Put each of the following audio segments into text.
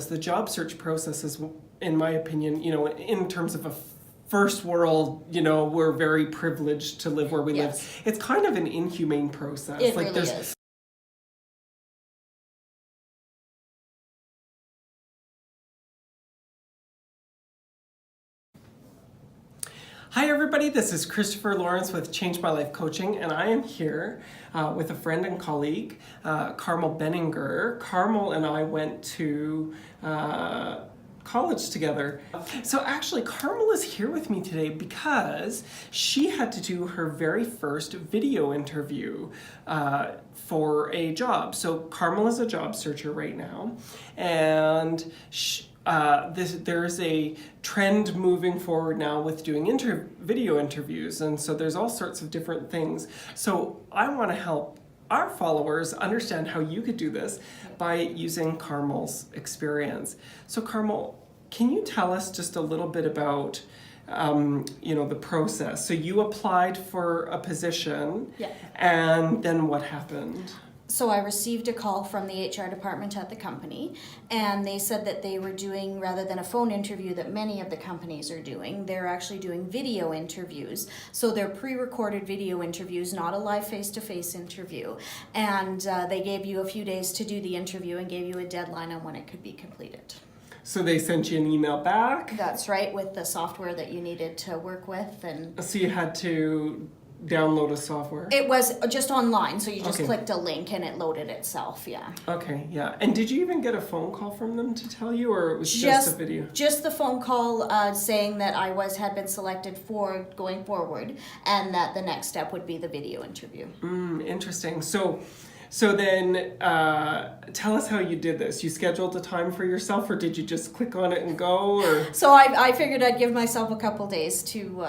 The job search process is, in my opinion, in terms of a first world, we're very privileged to live where we live. It's kind of an inhumane process. It really is. Hi everybody, this is Christopher Lawrence with Change My Life Coaching, and I am here with a friend and colleague, Carmel Benninger. Carmel and I went to college together. So actually, Carmel is here with me today because she had to do her very first video interview for a job. So Carmel is a job searcher right now, and there's a trend moving forward now with doing video interviews, and so there's all sorts of different things. So I want to help our followers understand how you could do this by using Carmel's experience. So Carmel, can you tell us just a little bit about the process? So you applied for a position, and then what happened? So I received a call from the HR department at the company, and they said that they were doing, rather than a phone interview that many of the companies are doing, they're actually doing video interviews. So they're pre-recorded video interviews, not a live face-to-face interview. And they gave you a few days to do the interview and gave you a deadline on when it could be completed. So they sent you an email back? That's right, with the software that you needed to work with. And so you had to download a software? It was just online, so you just clicked a link and it loaded itself, Okay, yeah. And did you even get a phone call from them to tell you, or it was just a video? Just the phone call saying that I had been selected for going forward, and that the next step would be the video interview. Interesting. So then tell us how you did this. You scheduled a time for yourself, or did you just click on it and go? Or So I figured I'd give myself a couple days to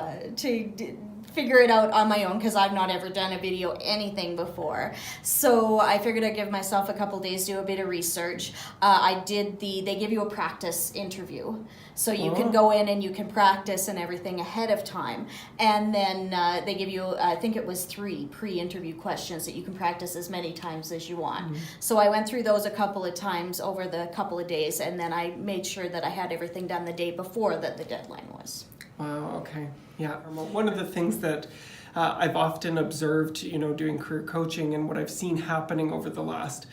figure it out on my own, because I've not ever done a video anything before. So I figured I'd give myself a couple days, do a bit of research. They give you a practice interview. So you can go in and you can practice and everything ahead of time. And then they give you, I think it was 3 pre-interview questions that you can practice as many times as you want. So I went through those a couple of times over the couple of days, and then I made sure that I had everything done the day before that the deadline was. Wow, okay. Yeah. One of the things that I've often observed, doing career coaching, and what I've seen happening over the last,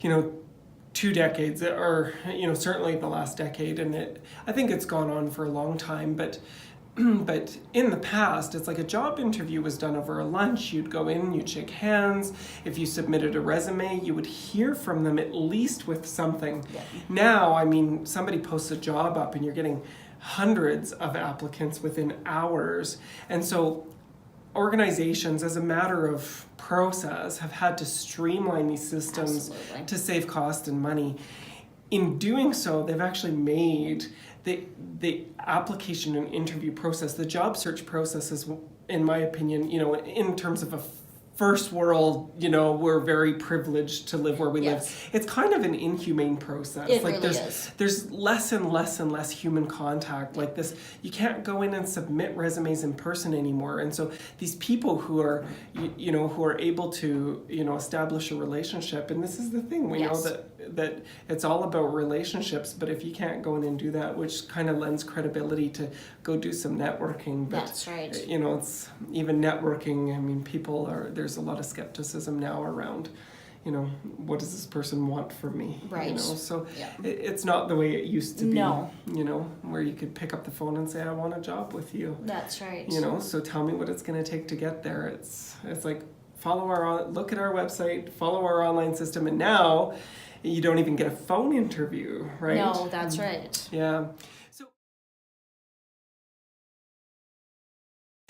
2 decades, or, certainly the last decade, and I think it's gone on for a long time, but in the past, it's like a job interview was done over a lunch. You'd go in, you'd shake hands. If you submitted a resume, you would hear from them at least with something. Now, somebody posts a job up and you're getting hundreds of applicants within hours. And so organizations, as a matter of process, have had to streamline these systems to save cost and money. In doing so, they've actually made the application and interview process, the job search process is, in my opinion, in terms of a first world, we're very privileged to live where we live. It's kind of an inhumane process. It really is. There's less and less human contact like this. You can't go in and submit resumes in person anymore. And so these people who are, who are able to, establish a relationship, and this is the thing, we know that it's all about relationships, but if you can't go in and do that, which kind of lends credibility to go do some networking. But, that's right. It's even networking, there's a lot of skepticism now around, what does this person want from me? Right. So it's not the way it used to be. No. Where you could pick up the phone and say, I want a job with you. That's right. So tell me what it's going to take to get there. It's like look at our website, follow our online system, and now you don't even get a phone interview, right? No, that's right. Yeah.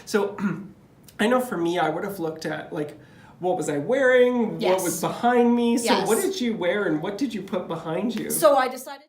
So I know for me, I would have looked at what was I wearing, what was behind me. So what did you wear and what did you put behind you? So I decided